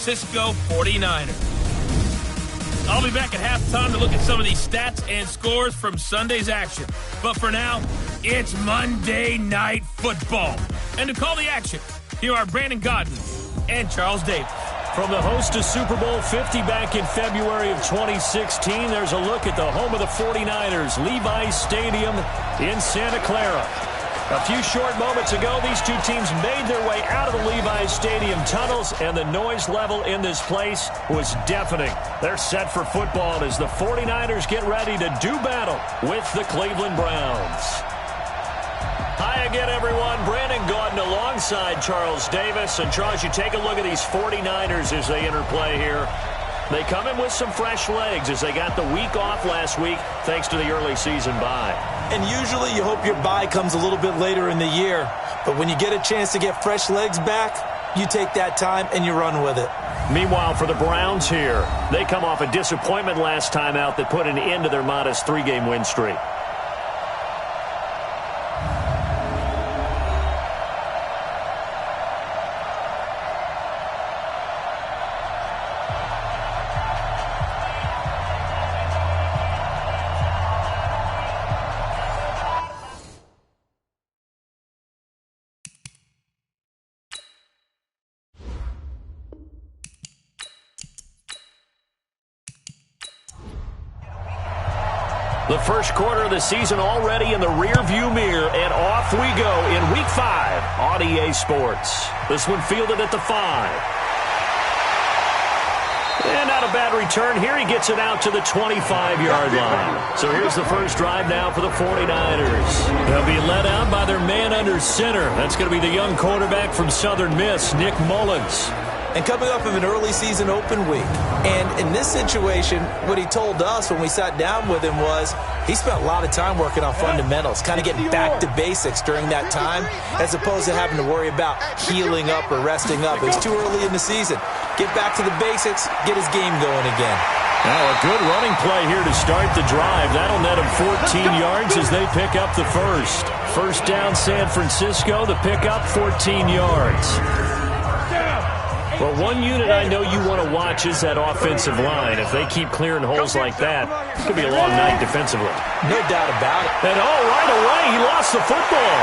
Francisco 49ers. I'll be back at halftime to look at some of these stats and scores from Sunday's action. But for now, it's Monday Night Football. And to call the action, here are Brandon Godden and Charles Davis. From the host to Super Bowl 50 back in February of 2016, there's a look at the home of the 49ers, Levi's Stadium in Santa Clara. A few short moments ago, these two teams made their way out of the Levi's Stadium tunnels, and the noise level in this place was deafening. They're set for football as the 49ers get ready to do battle with the Cleveland Browns. Hi again, everyone. Brandon Gaudin alongside Charles Davis. And, Charles, you take a look at these 49ers as they interplay here. They come in with some fresh legs as they got the week off last week thanks to the early season bye. And usually you hope your bye comes a little bit later in the year. But when you get a chance to get fresh legs back, you take that time and you run with it. Meanwhile, for the Browns here, they come off a disappointment last time out that put an end to their modest 3-game win streak. The first quarter of the season already in the rear-view mirror, and off we go in Week 5 on EA Sports. This one fielded at the 5. And not a bad return here. He gets it out to the 25-yard line. So here's the first drive now for the 49ers. They'll be led out by their man under center. That's going to be the young quarterback from Southern Miss, Nick Mullins. And coming off of an early season open week. And in this situation, what he told us when we sat down with him was he spent a lot of time working on fundamentals, kind of getting back to basics during that time, as opposed to having to worry about healing up or resting up. It's too early in the season. Get back to the basics, get his game going again. Now a good running play here to start the drive. That'll net him 14 yards as they pick up the first. First down, San Francisco. The pickup, 14 yards. Well, one unit I know you want to watch is that offensive line. If they keep clearing holes like that, it's going to be a long night defensively. No doubt about it. And right away, he lost the football.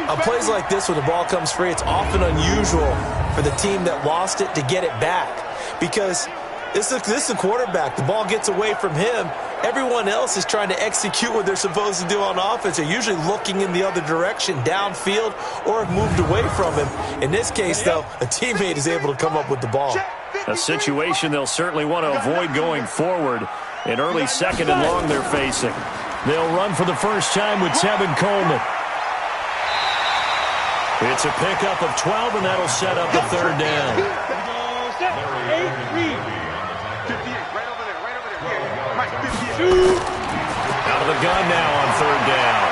On plays like this, when the ball comes free, it's often unusual for the team that lost it to get it back. Because this is the quarterback. The ball gets away from him. Everyone else is trying to execute what they're supposed to do on offense. They're usually looking in the other direction, downfield, or have moved away from him. In this case, though, a teammate is able to come up with the ball. A situation they'll certainly want to avoid going forward. An early second and long they're facing. They'll run for the first time with Tevin Coleman. It's a pickup of 12, and that'll set up a third down. Out of the gun now on third down.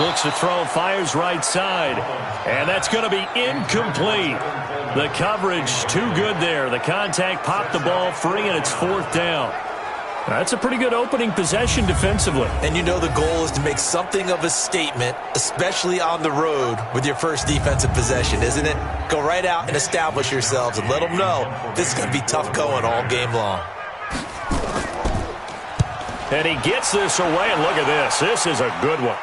Looks to throw, fires right side. And that's going to be incomplete. The coverage too good there. The contact popped the ball free, and it's fourth down. That's a pretty good opening possession defensively. And you know the goal is to make something of a statement, especially on the road with your first defensive possession, isn't it? Go right out and establish yourselves and let them know this is going to be tough going all game long. And he gets this away, and look at this. This is a good one.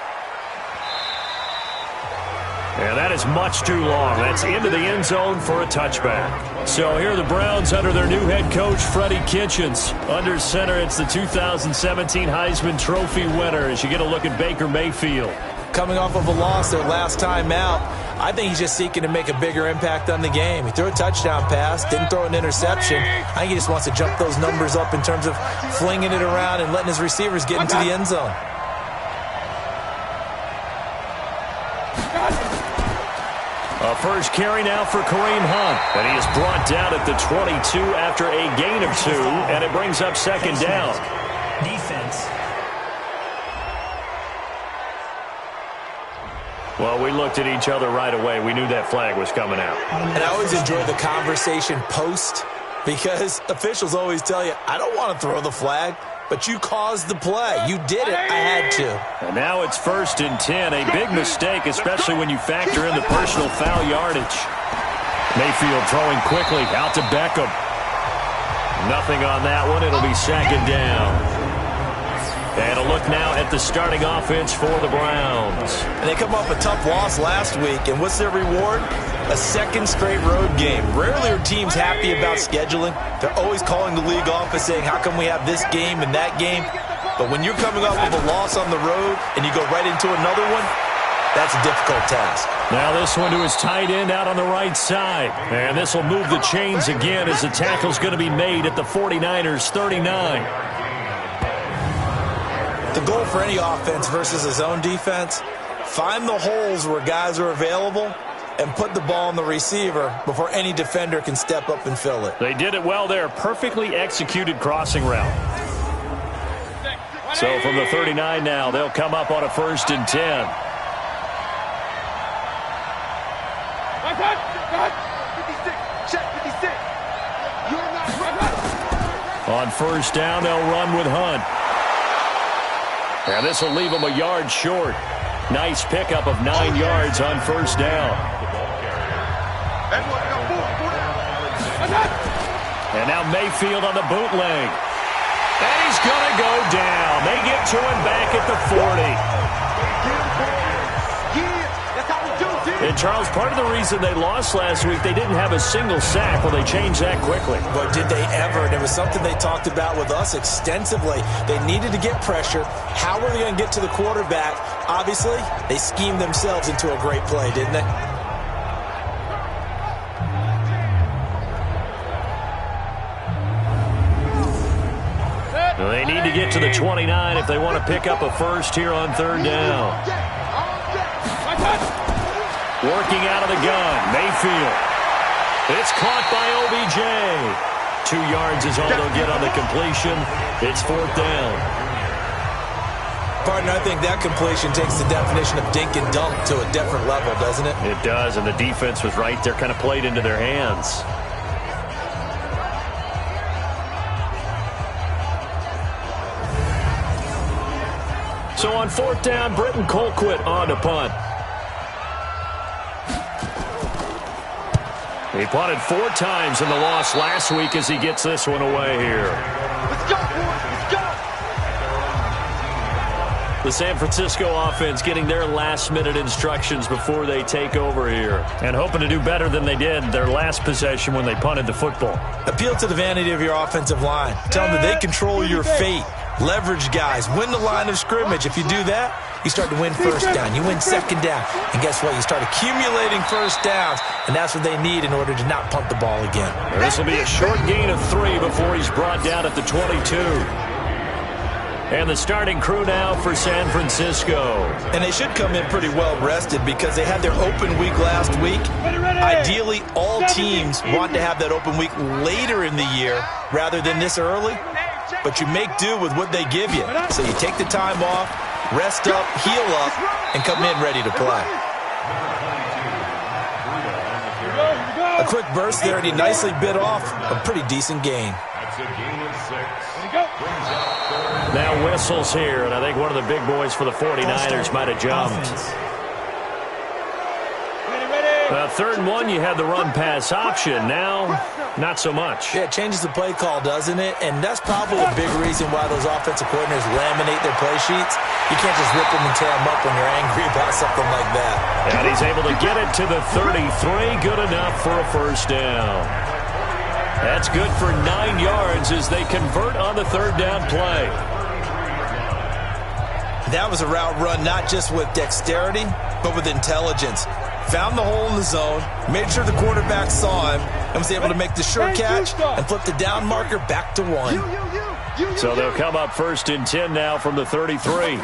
And that is much too long. That's into the end zone for a touchback. So here are the Browns under their new head coach, Freddie Kitchens. Under center, it's the 2017 Heisman Trophy winner as you get a look at Baker Mayfield. Coming off of a loss their last time out, I think he's just seeking to make a bigger impact on the game. He threw a touchdown pass, didn't throw an interception. I think he just wants to jump those numbers up in terms of flinging it around and letting his receivers get into the end zone. A first carry now for Kareem Hunt. And he is brought down at the 22 after a gain of 2, and it brings up second down. Defense. Well, we looked at each other right away. We knew that flag was coming out. And I always enjoy the conversation post because officials always tell you, I don't want to throw the flag. but you caused the play. You did it. I had to. And now it's 1st and 10. A big mistake, especially when you factor in the personal foul yardage. Mayfield throwing quickly out to Beckham. Nothing on that one. It'll be 2nd down. And a look now at the starting offense for the Browns. And they come off a tough loss last week, and what's their reward? A 2nd straight road game. Rarely are teams happy about scheduling. They're always calling the league office saying, how come we have this game and that game? But when you're coming off of a loss on the road and you go right into another one, that's a difficult task. Now this one to his tight end out on the right side. And this will move the chains again as the tackle's going to be made at the 49ers 39. The goal for any offense versus a zone defense, find the holes where guys are available and put the ball on the receiver before any defender can step up and fill it. They did it well there. Perfectly executed crossing route. So from the 39 now, they'll come up on a 1st and 10. On 1st down, they'll run with Hunt. And this will leave him a yard short. Nice pickup of 9 yards on 1st down. And now Mayfield on the bootleg. And he's going to go down. They get to him back at the 40. And, Charles, part of the reason they lost last week, they didn't have a single sack. Well, they changed that quickly. But did they ever? And it was something they talked about with us extensively. They needed to get pressure. How were they going to get to the quarterback? Obviously, they schemed themselves into a great play, didn't they? They need to get to the 29 if they want to pick up a first here on 3rd down. Working out of the gun, Mayfield. It's caught by OBJ. 2 yards is all they'll get on the completion. It's 4th down. Partner, I think that completion takes the definition of dink and dunk to a different level, doesn't it? It does, and the defense was right there, kind of played into their hands. So on 4th down, Britton Colquitt on to punt. He punted 4 times in the loss last week as he gets this one away here. Let's go, boys. Let's go. The San Francisco offense getting their last-minute instructions before they take over here and hoping to do better than they did their last possession when they punted the football. Appeal to the vanity of your offensive line. Tell them that they control your fate. Leverage guys. Win the line of scrimmage. If you do that, you start to win 1st down. You win 2nd down. And guess what? You start accumulating 1st downs, and that's what they need in order to not punt the ball again. This will be a short gain of 3 before he's brought down at the 22. And the starting crew now for San Francisco. And they should come in pretty well rested because they had their open week last week. Ideally, all teams want to have that open week later in the year rather than this early. But you make do with what they give you. So you take the time off, rest up, heal up, and come in ready to play. A quick burst there, and he nicely bit off a pretty decent gain. Now whistles here, and I think one of the big boys for the 49ers might have jumped. 3rd and 1, you had the run-pass option. Now, not so much. Yeah, it changes the play call, doesn't it? And that's probably a big reason why those offensive coordinators laminate their play sheets. You can't just rip them and tear them up when you're angry about something like that. And he's able to get it to the 33. Good enough for a 1st down. That's good for 9 yards as they convert on the 3rd down play. That was a route run not just with dexterity, but with intelligence. Found the hole in the zone, made sure the quarterback saw him, and was able to make the sure catch and flip the down marker back to 1. So they'll come up 1st and 10 now from the 33.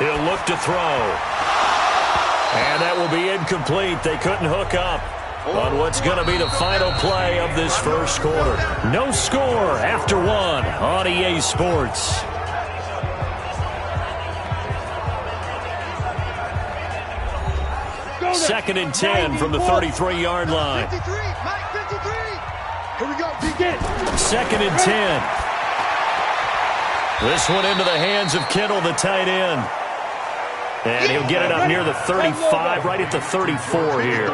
He'll look to throw. And that will be incomplete. They couldn't hook up on what's going to be the final play of this 1st quarter. No score after 1 on EA Sports. Second and 10 from the 33-yard line. 53, Mike, 53. Here we go, begin. 2nd and 10. This one into the hands of Kittle, the tight end. And he'll get it up near the 35, right at the 34 here.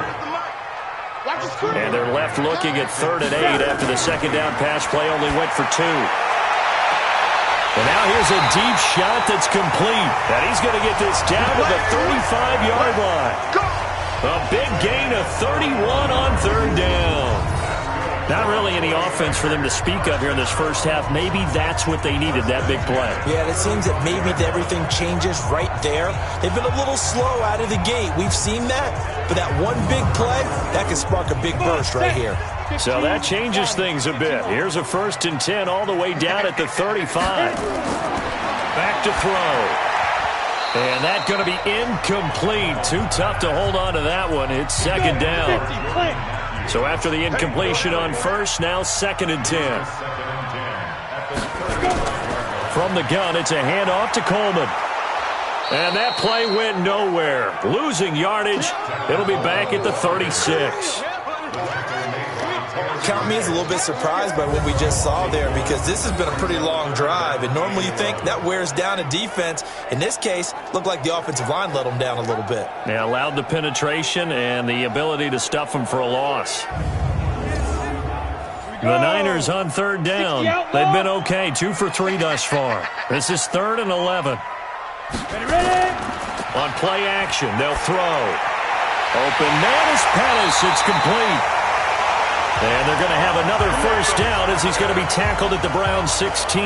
And they're left looking at 3rd and 8 after the second down pass play only went for 2. And now here's a deep shot that's complete. And he's going to get this down to the 35-yard line. A big gain of 31 on 3rd down. Not really any offense for them to speak of here in this first half. Maybe that's what they needed, that big play. Yeah, it seems that maybe everything changes right there. They've been a little slow out of the gate. We've seen that. But that one big play, that can spark a big burst right here. So that changes things a bit. Here's a 1st and 10 all the way down at the 35. Back to throw. And that's going to be incomplete. Too tough to hold on to that one. It's 2nd down. So after the incompletion on 1st, now 2nd and 10. From the gun, it's a handoff to Coleman. And that play went nowhere. Losing yardage. It'll be back at the 36. Count me as a little bit surprised by what we just saw there, because this has been a pretty long drive, and normally you think that wears down a defense. In this case, looked like the offensive line let them down a little bit. They allowed the penetration and the ability to stuff them for a loss. The Niners on 3rd down. They've been okay, 2 for 3 thus far. This is 3rd and 11. On play action, they'll throw. Open man is Pettis. It's complete. And they're going to have another 1st down as he's going to be tackled at the Browns 16.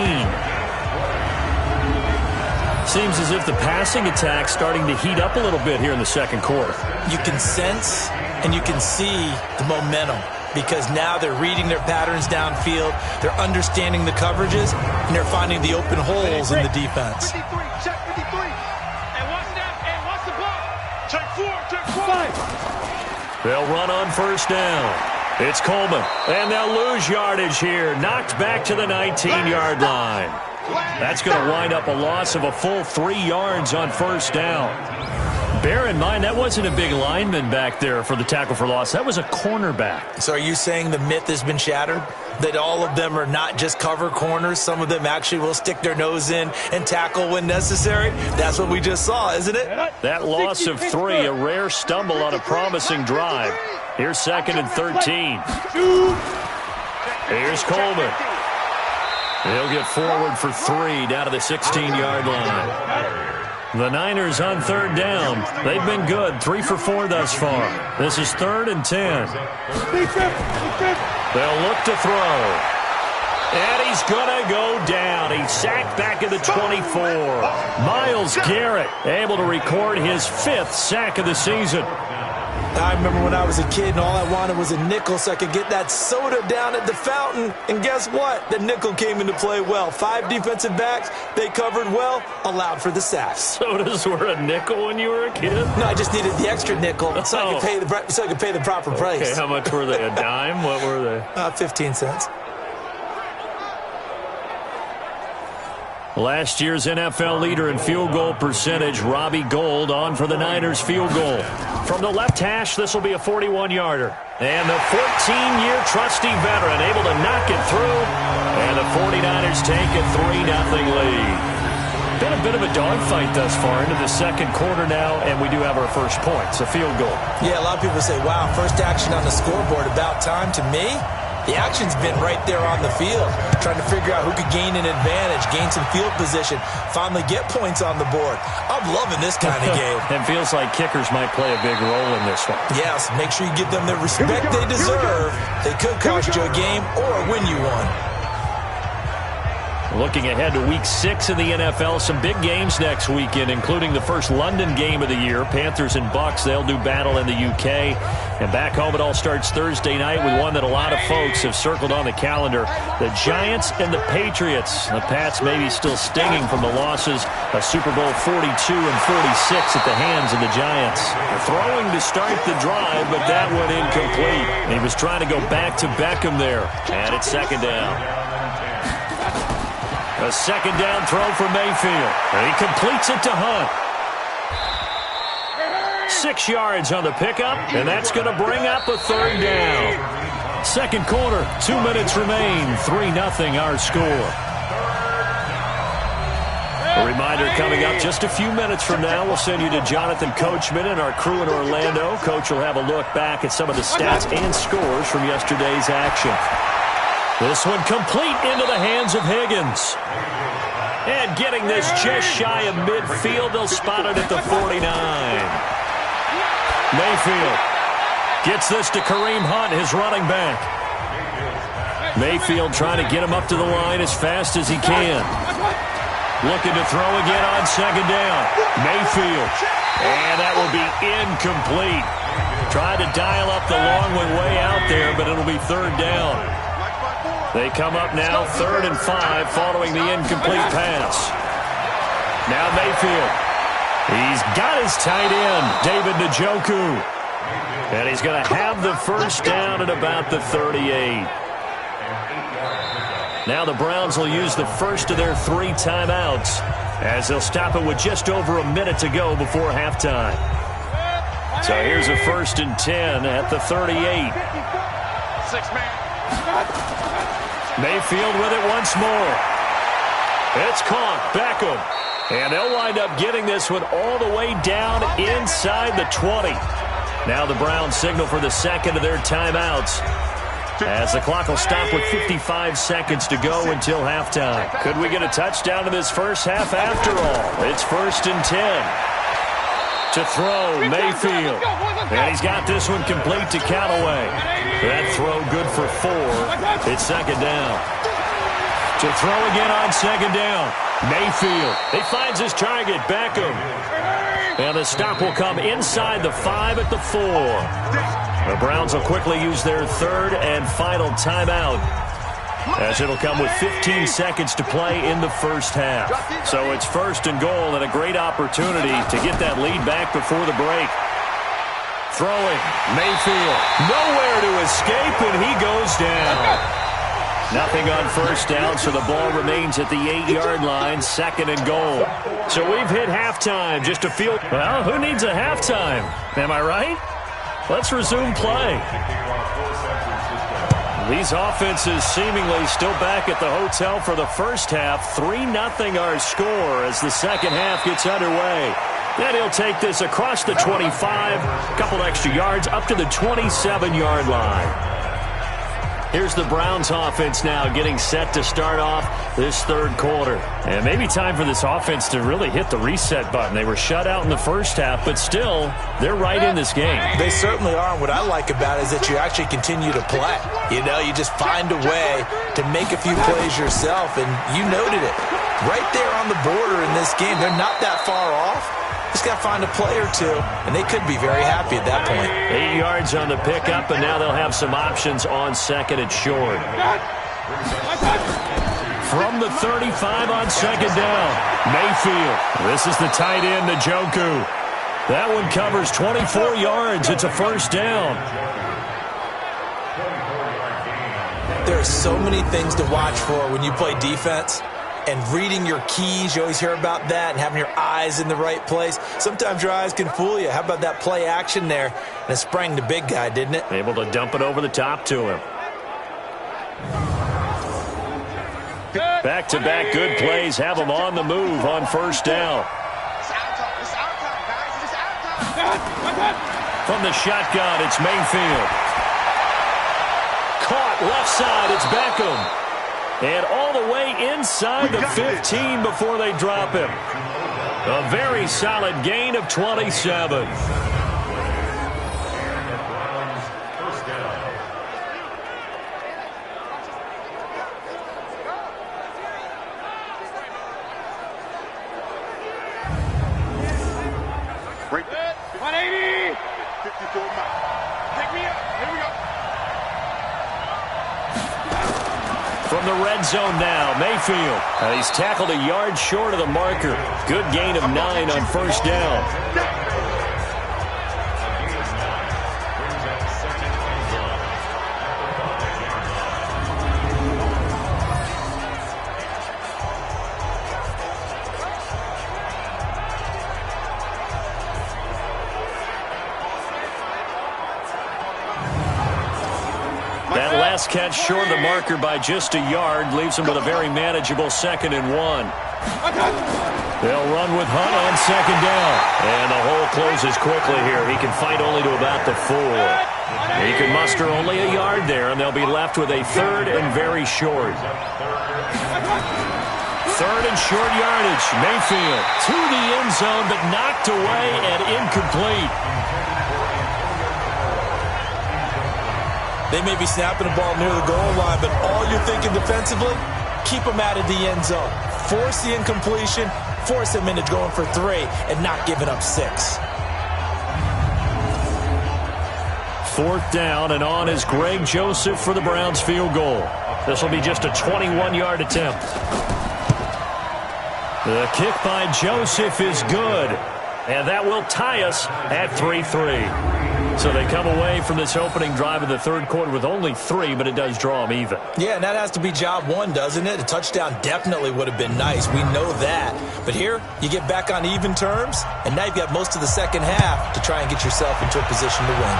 Seems as if the passing attack's starting to heat up a little bit here in the 2nd quarter. You can sense and you can see the momentum, because now they're reading their patterns downfield, they're understanding the coverages, and they're finding the open holes in the defense. 53, check 53. And watch that, and watch the ball. Check 4. They'll run on 1st down. It's Coleman, and they'll lose yardage here. Knocked back to the 19-yard line. That's going to wind up a loss of a full 3 yards on 1st down. Bear in mind, that wasn't a big lineman back there for the tackle for loss. That was a cornerback. So are you saying the myth has been shattered? That all of them are not just cover corners? Some of them actually will stick their nose in and tackle when necessary? That's what we just saw, isn't it? That loss of 3, a rare stumble on a promising drive. Here's 2nd and 13. Here's Coleman. He'll get forward for 3 down to the 16-yard line. The Niners on 3rd down. They've been good, 3 for 4 thus far. This is 3rd and 10. They'll look to throw. And he's going to go down. He's sacked back at the 24. Myles Garrett able to record his 5th sack of the season. I remember when I was a kid and all I wanted was a nickel so I could get that soda down at the fountain. And guess what? The nickel came into play well. 5 defensive backs, they covered well, allowed for the sacks. Sodas were a nickel when you were a kid? No, I just needed the extra nickel so I could pay the proper price. Okay, how much were they? A dime? What were they? 15 cents. Last year's NFL leader in field goal percentage, Robbie Gould, on for the Niners field goal. From the left hash, this will be a 41-yarder. And the 14-year trusty veteran able to knock it through. And the 49ers take a 3-0 lead. Been a bit of a dogfight thus far into the 2nd quarter now, and we do have our first points, a field goal. Yeah, a lot of people say, wow, first action on the scoreboard, about time. To me, the action's been right there on the field, trying to figure out who could gain an advantage, gain some field position, finally get points on the board. I'm loving this kind of game. It feels like kickers might play a big role in this one. Yes, make sure you give them the respect they deserve. They could cost you a game or win you one. Looking ahead to Week 6 in the NFL, some big games next weekend, including the first London game of the year. Panthers and Bucks, they'll do battle in the UK. And back home, it all starts Thursday night with one that a lot of folks have circled on the calendar. The Giants and the Patriots. The Pats maybe still stinging from the losses of Super Bowl 42 and 46 at the hands of the Giants. Throwing to start the drive, but that went incomplete. He was trying to go back to Beckham there. And it's 2nd down. A 2nd down throw for Mayfield. And he completes it to Hunt. 6 yards on the pickup, and that's going to bring up a 3rd down. 2nd quarter, 2 minutes remain. 3-0 our score. A reminder coming up just a few minutes from now, we'll send you to Jonathan Coachman and our crew in Orlando. Coach will have a look back at some of the stats and scores from yesterday's action. This one complete into the hands of Higgins. And getting this just shy of midfield, they'll spot it at the 49. Mayfield gets this to Kareem Hunt, his running back. Mayfield trying to get him up to the line as fast as he can. Looking to throw again on second down. Mayfield. And that will be incomplete. Tried to dial up the long one way out there, but it'll be third down. They come up now 3rd and 5 following the incomplete pass. Now Mayfield. He's got his tight end, David Njoku. And he's going to have the first down at about the 38. Now the Browns will use the first of their 3 timeouts as they'll stop it with just over a minute to go before halftime. So here's a 1st and 10 at the 38. 6-man. Mayfield with it once more. It's caught. Beckham. And they'll wind up getting this one all the way down inside the 20. Now the Browns signal for the second of their timeouts, as the clock will stop with 55 seconds to go until halftime. Could we get a touchdown in this first half after all? It's 1st and 10. To throw, Mayfield. And he's got this one complete to Callaway. That throw good for 4. It's second down. To throw again on second down. Mayfield. He finds his target, Beckham. And the stop will come inside the 5 at the 4. The Browns will quickly use their 3rd and final timeout, as it'll come with 15 seconds to play in the first half. So it's 1st and goal and a great opportunity to get that lead back before the break. Throwing, Mayfield. Nowhere to escape, and he goes down. Nothing on first down, so the ball remains at the 8-yard line, 2nd and goal. So we've hit halftime. Just a field. Well, who needs a halftime? Am I right? Let's resume play. These offenses seemingly still back at the hotel for the first half. 3-0 our score as the second half gets underway. Then he'll take this across the 25, a couple extra yards, up to the 27-yard line. Here's the Browns offense now getting set to start off this third quarter. And maybe time for this offense to really hit the reset button. They were shut out in the first half, but still, they're right in this game. They certainly are. And what I like about it is that you actually continue to play. You know, you just find a way to make a few plays yourself, and you noted it. Right there on the border in this game, they're not that far off. Just got to find a play or two, and they could be very happy at that point. 8 yards on the pickup, and now they'll have some options on second and short. From the 35 on second down, Mayfield. This is the tight end, Njoku. That one covers 24 yards. It's a first down. There are so many things to watch for when you play defense. And reading your keys, you always hear about that, and having your eyes in the right place. Sometimes your eyes can fool you. How about that play action there? And it sprang the big guy, didn't it? Able to dump it over the top to him. Back-to-back good plays have him on the move on first down. From the shotgun, it's Mayfield. Caught left side, it's Beckham. And all the way inside the 15 before they drop him. A very solid gain of 27. Break. 180. 54 miles. Take me up. Here we go. From the red zone now, Mayfield. He's tackled a yard short of the marker. Good gain of 9 on first down. That last catch short of the marker by just a yard leaves him with a very manageable 2nd and 1. They'll run with Hunt on second down. And the hole closes quickly here. He can fight only to about the 4. He can muster only a yard there, and they'll be left with a third and very short. Third and short yardage. Mayfield to the end zone, but knocked away and incomplete. They may be snapping the ball near the goal line, but all you're thinking defensively, keep them out of the end zone. Force the incompletion, force them into going for 3, and not giving up 6. Fourth down, and on is Greg Joseph for the Browns field goal. This will be just a 21-yard attempt. The kick by Joseph is good, and that will tie us at 3-3. So they come away from this opening drive of the third quarter with only 3, but it does draw them even. Yeah, and that has to be job 1, doesn't it? A touchdown definitely would have been nice. We know that. But here, you get back on even terms, and now you've got most of the second half to try and get yourself into a position to win.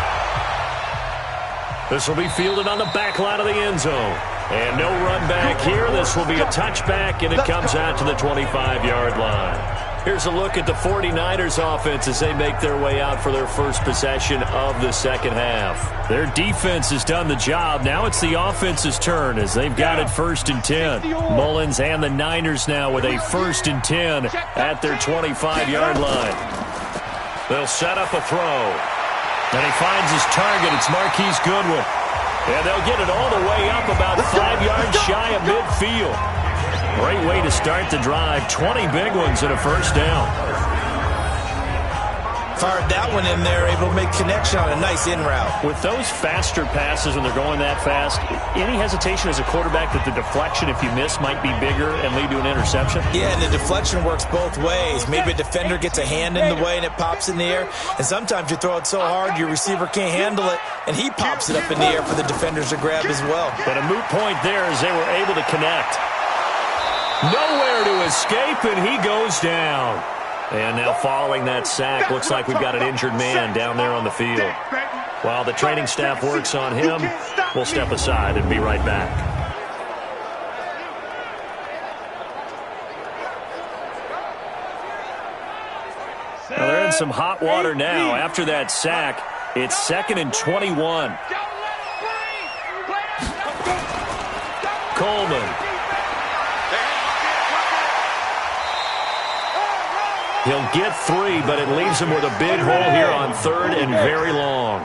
This will be fielded on the back line of the end zone. And no run back here. This will be a touchback, and it comes out to the 25-yard line. Here's a look at the 49ers offense as they make their way out for their first possession of the second half. Their defense has done the job. Now it's the offense's turn as they've got it 1st and 10. Mullins and the Niners now with a 1st and 10 at their 25-yard line. They'll set up a throw. And he finds his target. It's Marquise Goodwin. And they'll get it all the way up about 5 yards shy of midfield. Great way to start the drive. 20 big ones and a first down. Fired that one in there, able to make connection on a nice in route. With those faster passes when they're going that fast, any hesitation as a quarterback that the deflection, if you miss, might be bigger and lead to an interception? Yeah, and the deflection works both ways. Maybe a defender gets a hand in the way and it pops in the air. And sometimes you throw it so hard your receiver can't handle it, and he pops it up in the air for the defenders to grab as well. But a moot point there as they were able to connect. Nowhere to escape, and he goes down. And now following that sack, looks like we've got an injured man down there on the field. While the training staff works on him, we'll step aside and be right back. Now they're in some hot water now. After that sack, it's 2nd and 21. Coleman. He'll get 3, but it leaves him with a big hole here on 3rd and very long.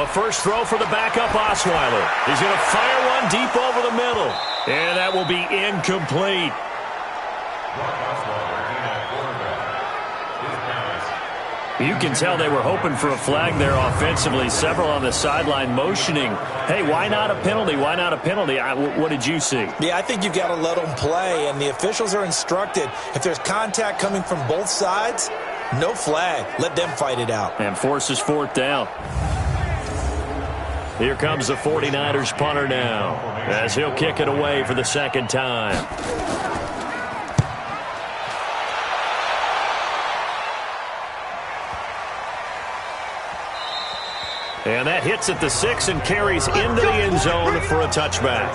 A first throw for the backup Osweiler. He's going to fire one deep over the middle. And that will be incomplete. You can tell they were hoping for a flag there offensively. Several on the sideline motioning, hey, why not a penalty? Why not a penalty? What did you see? Yeah, I think you've got to let them play, and the officials are instructed. If there's contact coming from both sides, no flag. Let them fight it out. And forces 4th down. Here comes the 49ers punter now as he'll kick it away for the 2nd time. And that hits at the 6 and carries into the end zone for a touchback.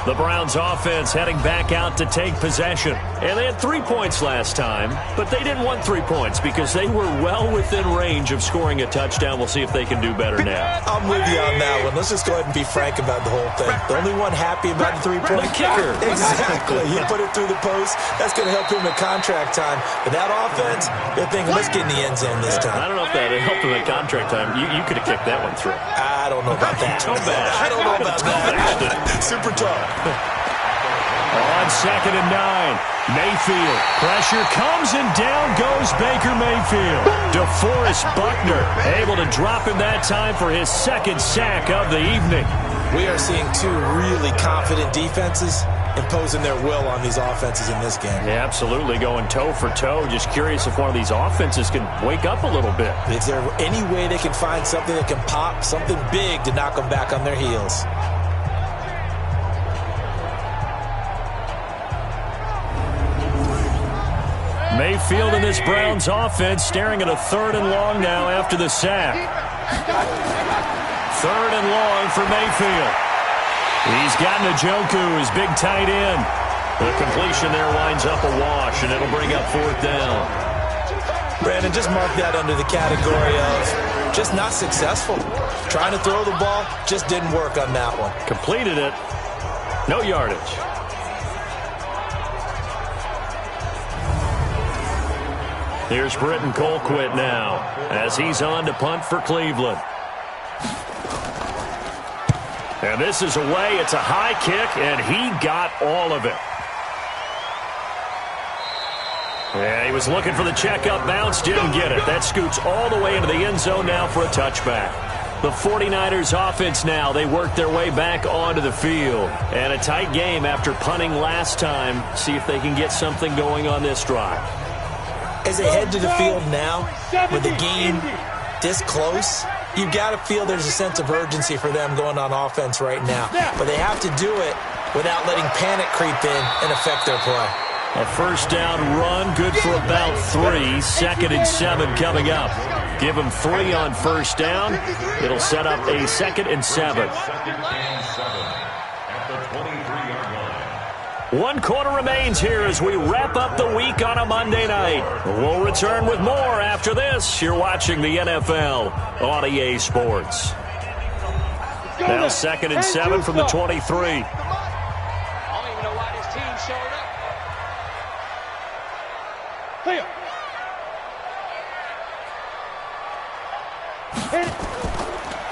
The Browns offense heading back out to take possession. And they had 3 points last time, but they didn't want 3 points because they were well within range of scoring a touchdown. We'll see if they can do better now. I'm with you on that one. Let's just go ahead and be frank about the whole thing. The only one happy about the 3-point kicker. Exactly. He put it through the post. That's going to help him in contract time. But that offense, they're thinking, let's get in the end zone this time. I don't know if that helped him in contract time. You could have kicked that one through. I don't know about that. I don't know about that. Super tough. On 2nd and 9, Mayfield. Pressure comes and down goes Baker Mayfield. DeForest Buckner able to drop him that time for his 2nd sack of the evening. We are seeing 2 really confident defenses imposing their will on these offenses in this game. Yeah, absolutely, going toe for toe. Just curious if one of these offenses can wake up a little bit. Is there any way they can find something that can pop, something big to knock them back on their heels? Mayfield and this Browns offense staring at a 3rd and long now after the sack. 3rd and long for Mayfield. He's got Njoku, his big tight end. The completion there winds up a wash, and it'll bring up 4th down. Brandon, just mark that under the category of just not successful. Trying to throw the ball, just didn't work on that one. Completed it. No yardage. Here's Britton Colquitt now as he's on to punt for Cleveland. And this is away. It's a high kick, and he got all of it. Yeah, he was looking for the checkup bounce, didn't get it. That scoots all the way into the end zone now for a touchback. The 49ers offense now, they work their way back onto the field. And a tight game after punting last time. See if they can get something going on this drive. As they head to the field now, with the game this close, you've got to feel there's a sense of urgency for them going on offense right now. But they have to do it without letting panic creep in and affect their play. A 1st down run, good for about 3. 2nd and 7 coming up. Give them 3 on 1st down. It'll set up a 2nd and 7. 1 quarter remains here as we wrap up the week on a Monday night. We'll return with more after this. You're watching the NFL on EA Sports. Now 2nd and 7 from the 23. I don't even know why this team showed up.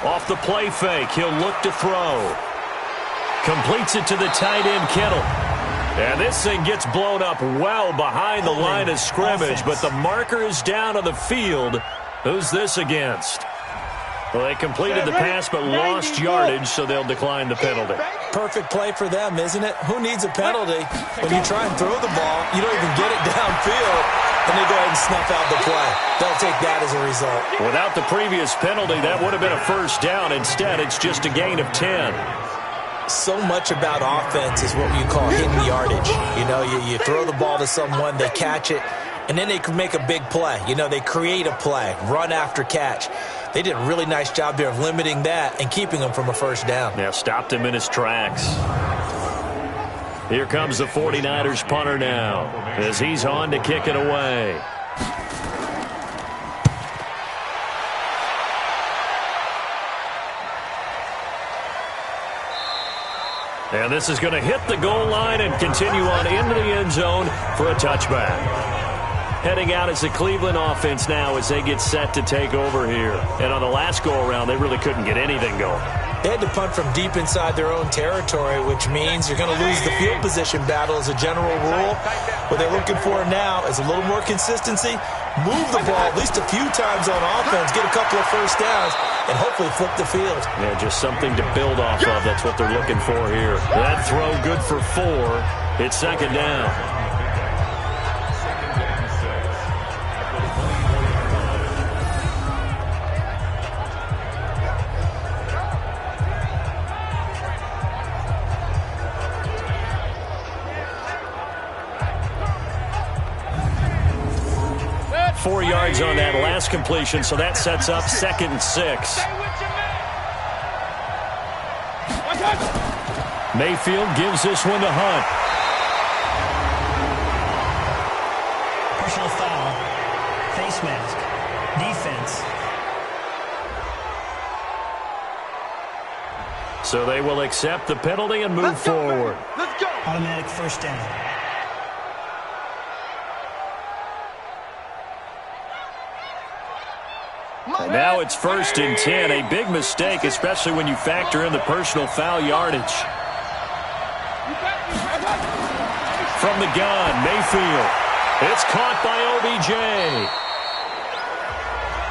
Off the play fake, he'll look to throw. Completes it to the tight end, Kittle. And this thing gets blown up well behind the line of scrimmage, but the marker is down on the field. Who's this against? Well, they completed the pass but lost yardage, so they'll decline the penalty. Perfect play for them, isn't it? Who needs a penalty? When you try and throw the ball, you don't even get it downfield, and they go ahead and snuff out the play. They'll take that as a result. Without the previous penalty, that would have been a 1st down. Instead, it's just a gain of 10. So much about offense is what you call hidden yardage. You know, you throw the ball to someone, they catch it, and then they can make a big play. You know, they create a play, run after catch. They did a really nice job there of limiting that and keeping him from a 1st down. Yeah, stopped him in his tracks. Here comes the 49ers punter now as he's on to kick it away. And this is going to hit the goal line and continue on into the end zone for a touchback. Heading out is the Cleveland offense now as they get set to take over here. And on the last go-around, they really couldn't get anything going. They had to punt from deep inside their own territory, which means you're going to lose the field position battle as a general rule. What they're looking for now is a little more consistency, move the ball at least a few times on offense, get a couple of 1st downs, and hopefully flip the field. Yeah, just something to build off of. That's what they're looking for here. That throw good for 4. It's 2nd down. On that last completion, so that sets up 2nd and 6. Mayfield gives this one to Hunt. Personal foul, face mask, defense. So they will accept the penalty and move forward. Let's go. Automatic 1st down. And now it's 1st and 10. A big mistake, especially when you factor in the personal foul yardage. From the gun, Mayfield. It's caught by OBJ.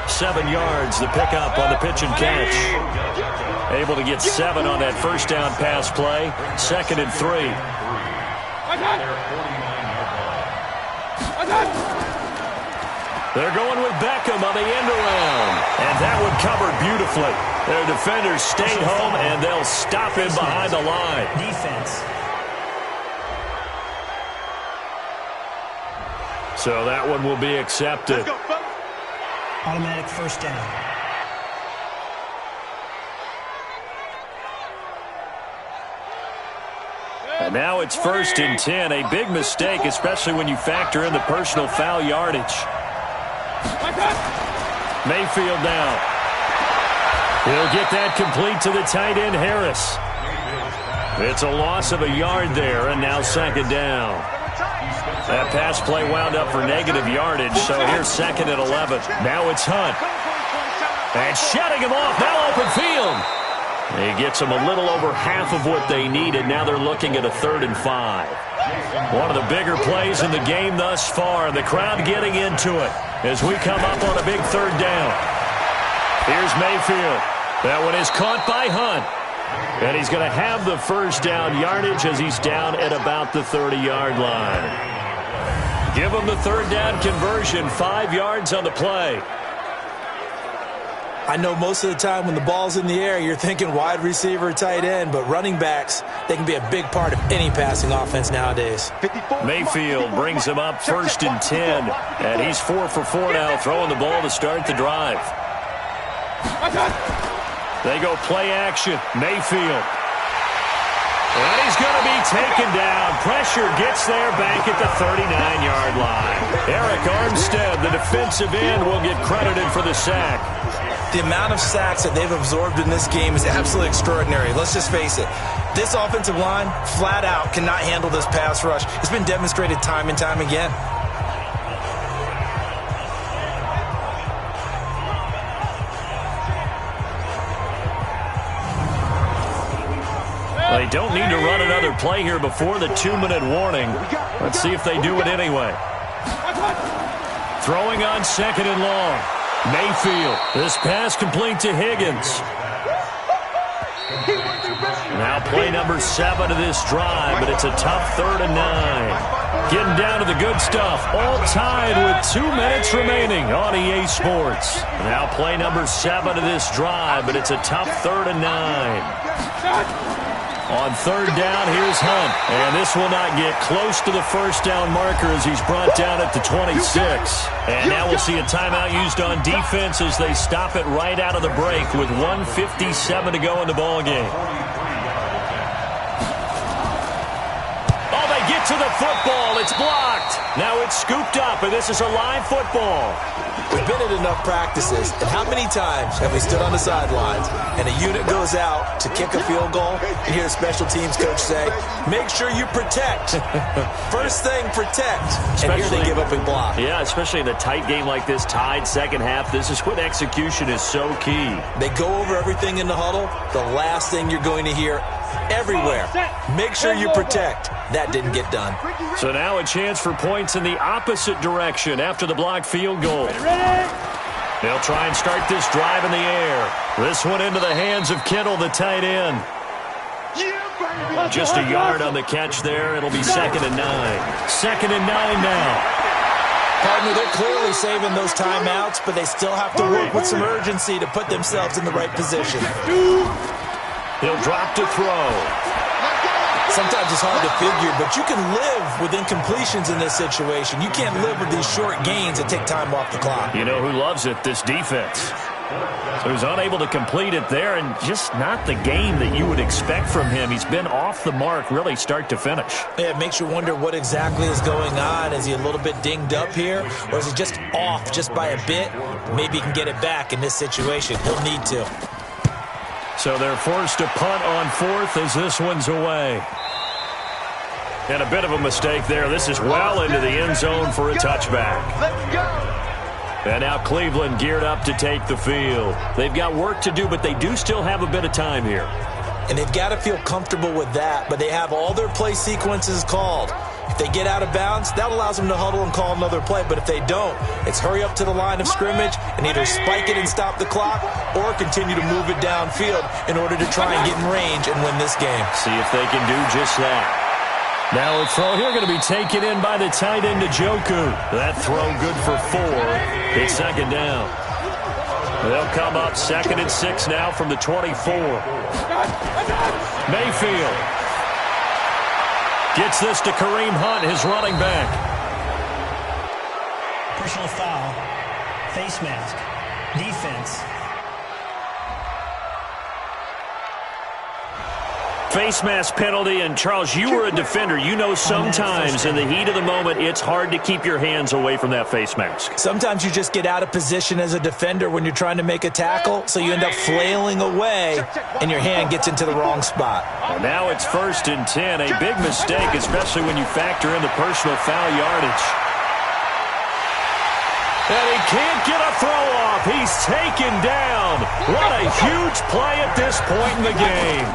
7 yards, the pickup on the pitch and catch. Able to get 7 on that 1st down pass play. 2nd and 3. They're going with Beckham on the end around. And that one covered beautifully. Their defenders stayed home, and they'll stop him behind the line. Defense. So that one will be accepted. Automatic 1st down. Now it's 1st and 10. A big mistake, especially when you factor in the personal foul yardage. Mayfield now. He'll get that complete to the tight end, Harris. It's a loss of a yard there, and now 2nd down. That pass play wound up for negative yardage, so here's 2nd and 11. Now it's Hunt. And shutting him off, now open field. He gets them a little over half of what they needed. Now they're looking at a 3rd and 5. One of the bigger plays in the game thus far. The crowd getting into it as we come up on a big 3rd down. Here's Mayfield. That one is caught by Hunt. And he's going to have the 1st down yardage as he's down at about the 30-yard line. Give him the 3rd down conversion, 5 yards on the play. I know most of the time when the ball's in the air, you're thinking wide receiver, tight end, but running backs, they can be a big part of any passing offense nowadays. Mayfield brings him up 1st and 10, and he's 4 for 4 now, throwing the ball to start the drive. They go play action. Mayfield. And he's going to be taken down. Pressure gets there back at the 39-yard line. Eric Armstead, the defensive end, will get credited for the sack. The amount of sacks that they've absorbed in this game is absolutely extraordinary. Let's just face it. This offensive line, flat out, cannot handle this pass rush. It's been demonstrated time and time again. They don't need to run another play here before the 2-minute warning. Let's see if they do it anyway. Throwing on 2nd and long. Mayfield. This pass complete to Higgins. Now play number 7 of this drive, but it's a tough 3rd and 9. Getting down to the good stuff. All tied with 2 minutes remaining on EA Sports. Now play number 7 of this drive, but it's a tough 3rd and 9. On 3rd down, here's Hunt. And this will not get close to the 1st down marker as he's brought down at the 26. And now we'll see a timeout used on defense as they stop it right out of the break with 1:57 to go in the ballgame. Oh, they get to the football. It's blocked. Now it's scooped up, and this is a live football. We've been at enough practices, and how many times have we stood on the sidelines and a unit goes out to kick a field goal and hear the special teams coach say, make sure you protect. First thing, protect. And here they give up a block. Yeah, especially in a tight game like this, tied 2nd half. This is when execution is so key. They go over everything in the huddle. The last thing you're going to hear everywhere, make sure you protect. That didn't get done. So now a chance for points in the opposite direction after the blocked field goal. They'll try and start this drive in the air. This one into the hands of Kittle, the tight end. Just a yard on the catch there. It'll be 2nd and 9. 2nd and 9 now. Partner, they're clearly saving those timeouts, but they still have to work with some urgency to put themselves in the right position. He'll drop to throw. Sometimes it's hard to figure, but you can live with incompletions in this situation. You can't live with these short gains that take time off the clock. You know who loves it? This defense. So he's unable to complete it there, and just not the game that you would expect from him. He's been off the mark, really, start to finish. Yeah, it makes you wonder what exactly is going on. Is he a little bit dinged up here, or is he just off just by a bit? Maybe he can get it back in this situation. He'll need to. So they're forced to punt on 4th as this one's away. And a bit of a mistake there. This is well into the end zone for a touchback. And now Cleveland geared up to take the field. They've got work to do, but they do still have a bit of time here. And they've got to feel comfortable with that, but they have all their play sequences called. If they get out of bounds, that allows them to huddle and call another play. But if they don't, it's hurry up to the line of scrimmage and either spike it and stop the clock or continue to move it downfield in order to try and get in range and win this game. See if they can do just that. Now a throw here going to be taken in by the tight end Njoku. That throw good for 4. It's 2nd down. They'll come up 2nd and 6 now from the 24. Mayfield gets this to Kareem Hunt, his running back. Personal foul. Face mask. Defense. Face mask penalty, and Charles, you were a defender. You know sometimes in the heat of the moment, it's hard to keep your hands away from that face mask. Sometimes you just get out of position as a defender when you're trying to make a tackle, so you end up flailing away, and your hand gets into the wrong spot. Well, now it's 1st and 10, a big mistake, especially when you factor in the personal foul yardage. And he can't get a throw off. He's taken down. What a huge play at this point in the game.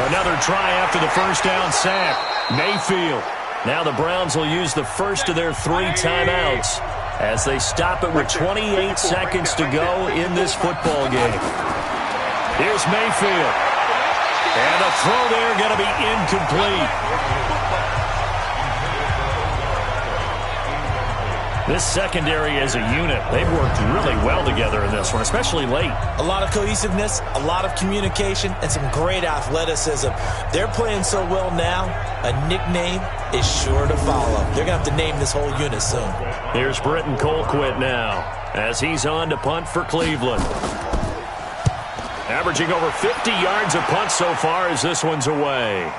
Another try after the first down sack. Mayfield. Now the Browns will use the first of their 3 timeouts as they stop it with 28 seconds to go in this football game. Here's Mayfield. And the throw there going to be incomplete. This secondary as a unit, they've worked really well together in this one, especially late. A lot of cohesiveness, a lot of communication, and some great athleticism. They're playing so well now, a nickname is sure to follow. They're going to have to name this whole unit soon. Here's Britton Colquitt now as he's on to punt for Cleveland. Averaging over 50 yards a punt so far as this one's away.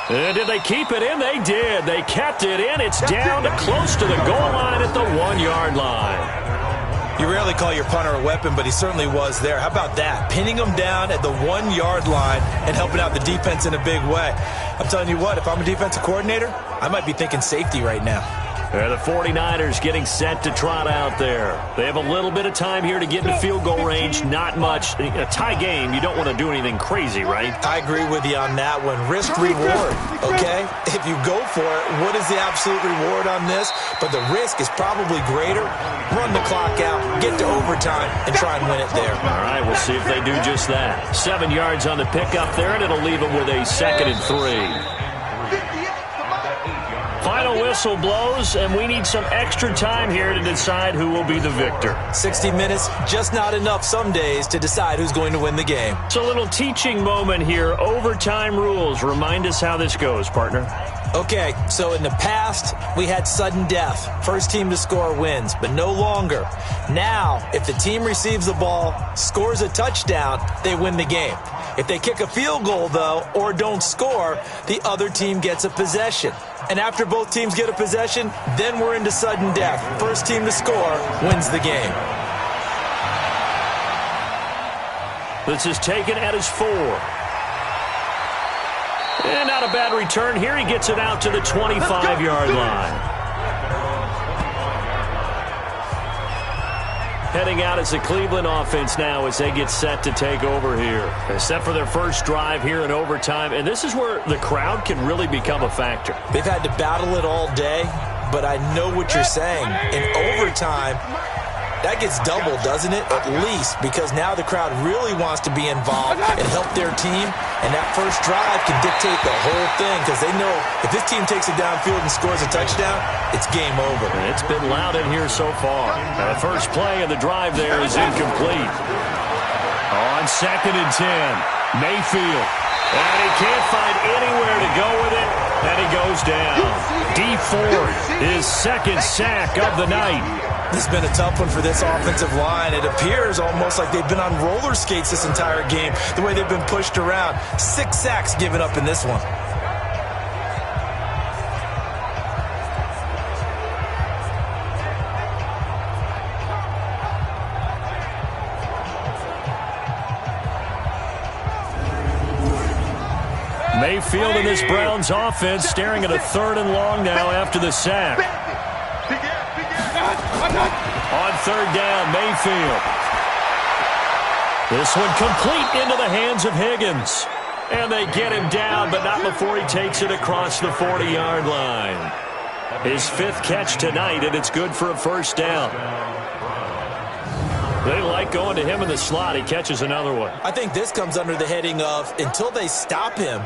And did they keep it in? They did. They kept it in. It's down to close to the goal line at the 1-yard line. You rarely call your punter a weapon, but he certainly was there. How about that? Pinning him down at the 1-yard line and helping out the defense in a big way. I'm telling you what, if I'm a defensive coordinator, I might be thinking safety right now. The 49ers getting set to trot out there. They have a little bit of time here to get into field goal range. Not much. A tie game, you don't want to do anything crazy, right? I agree with you on that one. Risk-reward, okay? If you go for it, what is the absolute reward on this? But the risk is probably greater. Run the clock out, get to overtime, and try and win it there. All right, we'll see if they do just that. 7 yards on the pickup there, and it'll leave them with a 2nd and 3. Final whistle blows, and we need some extra time here to decide who will be the victor. 60 minutes, just not enough some days to decide who's going to win the game. It's a little teaching moment here. Overtime rules. Remind us how this goes, partner. Okay, so in the past, we had sudden death. First team to score wins, but no longer. Now, if the team receives the ball, scores a touchdown, they win the game. If they kick a field goal, though, or don't score, the other team gets a possession. And after both teams get a possession, then we're into sudden death. First team to score wins the game. This is taken at his 4. And not a bad return here. He gets it out to the 25-yard line. Heading out as the Cleveland offense now as they get set to take over here. They're set for their first drive here in overtime, and this is where the crowd can really become a factor. They've had to battle it all day, but I know what you're saying. In overtime, that gets doubled, doesn't it? At least, because now the crowd really wants to be involved and help their team, and that first drive can dictate the whole thing because they know if this team takes it downfield and scores a touchdown, it's game over. And it's been loud in here so far. Now the first play of the drive there is incomplete. On 2nd and 10, Mayfield. And he can't find anywhere to go with it, and he goes down. Dee Ford, his 2nd sack of the night. This has been a tough one for this offensive line. It appears almost like they've been on roller skates this entire game, the way they've been pushed around. 6 sacks given up in this one. Mayfield and this Browns offense staring at a 3rd and long now after the sack. On 3rd down, Mayfield. This one complete into the hands of Higgins. And they get him down, but not before he takes it across the 40-yard line. His 5th catch tonight, and it's good for a first down. They like going to him in the slot. He catches another one. I think this comes under the heading of until they stop him,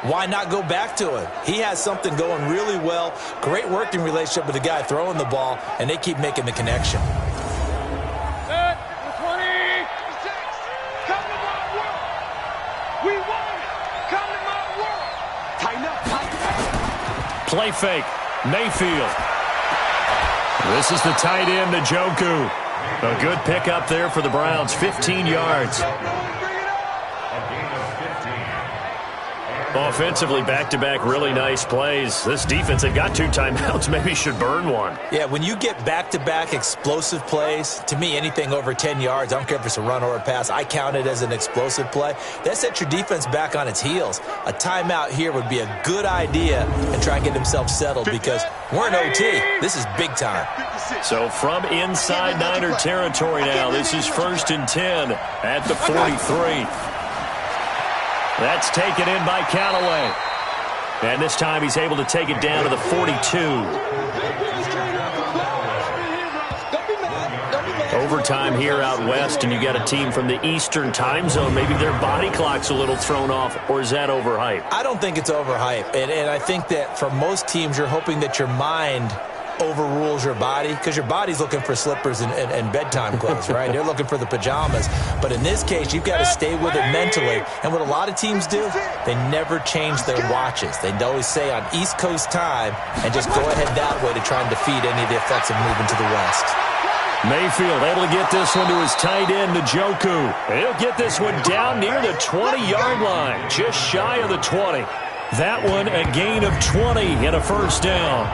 why not go back to it? He has something going really well. Great working relationship with the guy throwing the ball, and they keep making the connection. Set, 20, 6, come to my world. We won. Come to my world. Tighten up, tighten up. Play fake, Mayfield. This is the tight end, Njoku. A good pickup there for the Browns, 15 yards. Offensively, back-to-back really nice plays. This defense, they've got 2 timeouts, maybe should burn one. Yeah, when you get back-to-back explosive plays, to me, anything over 10 yards, I don't care if it's a run or a pass, I count it as an explosive play. That sets your defense back on its heels. A timeout here would be a good idea and try and get themselves settled because we're in OT. This is big time. So from inside Niner territory now, this is 1st and 10 at the 43. That's taken in by Callaway. And this time he's able to take it down to the 42. Overtime here out west, and you got a team from the Eastern time zone. Maybe their body clock's a little thrown off, or is that overhyped? I don't think it's overhyped. And I think that for most teams, you're hoping that your mind overrules your body because your body's looking for slippers and bedtime clothes, right? They're looking for the pajamas. But in this case, you've got to stay with it mentally. And what a lot of teams do, they never change their watches. They always say on East Coast time and just go ahead that way to try and defeat any of the effects of moving to the West. Mayfield able to get this one to his tight end, Njoku. He'll get this one down near the 20-yard line, just shy of the 20. That one a gain of 20 and a first down.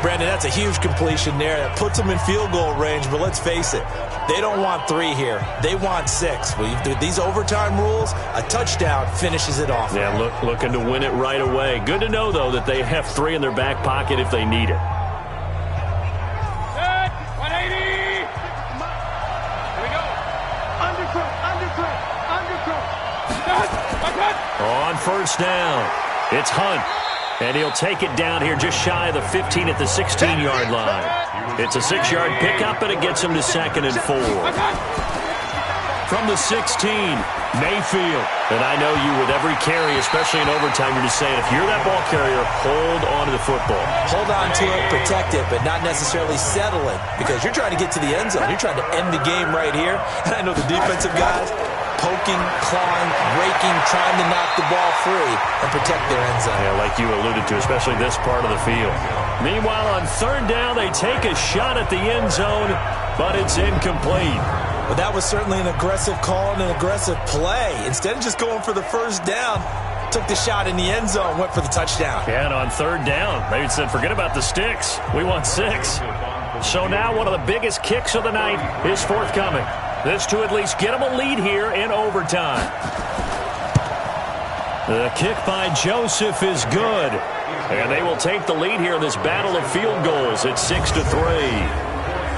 Brandon, that's a huge completion there. That puts them in field goal range, but let's face it, they don't want 3 here. They want 6. With these overtime rules, a touchdown finishes it off. Yeah, looking to win it right away. Good to know, though, that they have 3 in their back pocket if they need it. 180. Here we go. Undercut. On first down, it's Hunt. And he'll take it down here just shy of the 15 at the 16-yard line. It's a 6-yard pickup, and it gets him to 2nd and 4. From the 16, Mayfield. And I know you with every carry, especially in overtime, you're just saying, if you're that ball carrier, hold on to the football. Hold on to it, protect it, but not necessarily settle it because you're trying to get to the end zone. You're trying to end the game right here. And I know the defensive guys poking, clawing, raking, trying to knock the ball free and protect their end zone. Yeah, like you alluded to, especially this part of the field. Meanwhile, on 3rd down, they take a shot at the end zone, but it's incomplete. Well, that was certainly an aggressive call and an aggressive play. Instead of just going for the first down, took the shot in the end zone, went for the touchdown. Yeah, and on 3rd down, they said, forget about the sticks. We want 6. So now one of the biggest kicks of the night is forthcoming. This to at least get them a lead here in overtime. The kick by Joseph is good. And they will take the lead here in this battle of field goals at 6-3.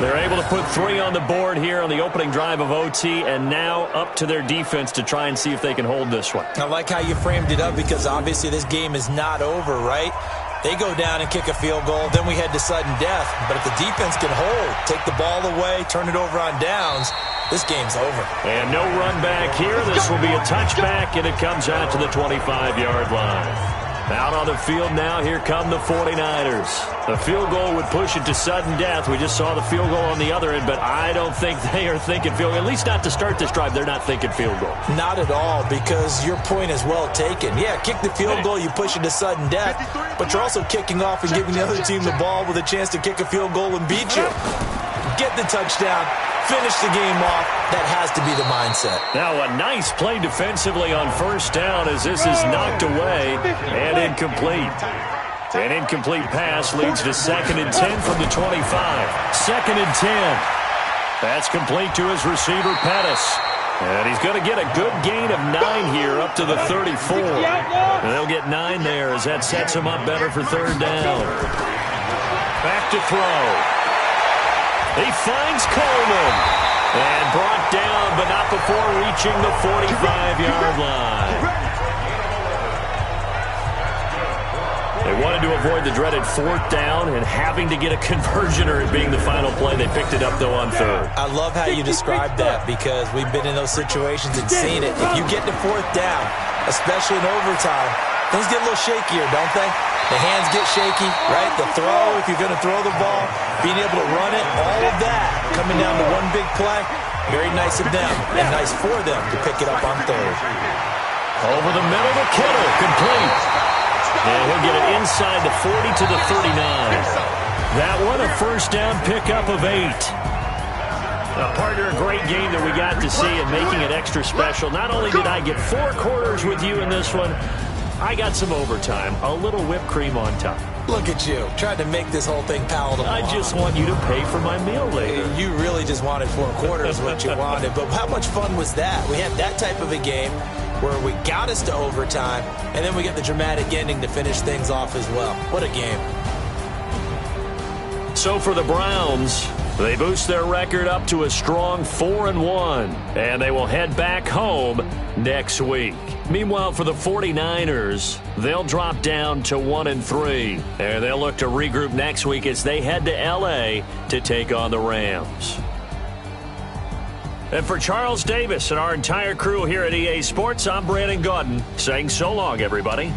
They're able to put 3 on the board here on the opening drive of OT, and now up to their defense to try and see if they can hold this one. I like how you framed it up because obviously this game is not over, right? They go down and kick a field goal, then we head to sudden death. But if the defense can hold, take the ball away, turn it over on downs, this game's over. And no run back here. This will be a touchback, and it comes out to the 25-yard line. Out on the field now, here come the 49ers. The field goal would push it to sudden death. We just saw the field goal on the other end, but I don't think they are thinking field goal. At least not to start this drive. They're not thinking field goal. Not at all, because your point is well taken. Yeah, kick the field goal, you push it to sudden death, but you're also kicking off and giving the other team the ball with a chance to kick a field goal and beat you. Get the touchdown. Finish the game off. That has to be the mindset. Now a nice play defensively on first down as this is knocked away and incomplete. An incomplete pass leads to 2nd and 10 from the 25. 2nd and 10. That's complete to his receiver, Pettis. And he's going to get a good gain of 9 here up to the 34. And they'll get 9 there as that sets him up better for 3rd down. Back to throw. He finds Coleman. And brought down, but not before reaching the 45-yard line. They wanted to avoid the dreaded 4th down and having to get a conversion or it being the final play. They picked it up, though, on 3rd. I love how you described that because we've been in those situations and seen it. If you get to 4th down, especially in overtime, things get a little shakier, don't they? The hands get shaky, right? The throw, if you're going to throw the ball, being able to run it, all of that coming down to one big play. Very nice of them and nice for them to pick it up on 3rd. Over the middle to Kittle, complete. And he'll get it inside the 40 to the 39. That one a first down pickup of 8. Partner, a great game that we got to see and making it extra special. Not only did I get 4 quarters with you in this one, I got some overtime, a little whipped cream on top. Look at you, trying to make this whole thing palatable. I just want you to pay for my meal later. You really just wanted 4 quarters, what you wanted. But how much fun was that? We had that type of a game where we got us to overtime, and then we get the dramatic ending to finish things off as well. What a game. So for the Browns, they boost their record up to a strong 4-1, and they will head back home next week. Meanwhile, for the 49ers, they'll drop down to 1-3, and they'll look to regroup next week as they head to L.A. to take on the Rams. And for Charles Davis and our entire crew here at EA Sports, I'm Brandon Gaudin saying so long, everybody.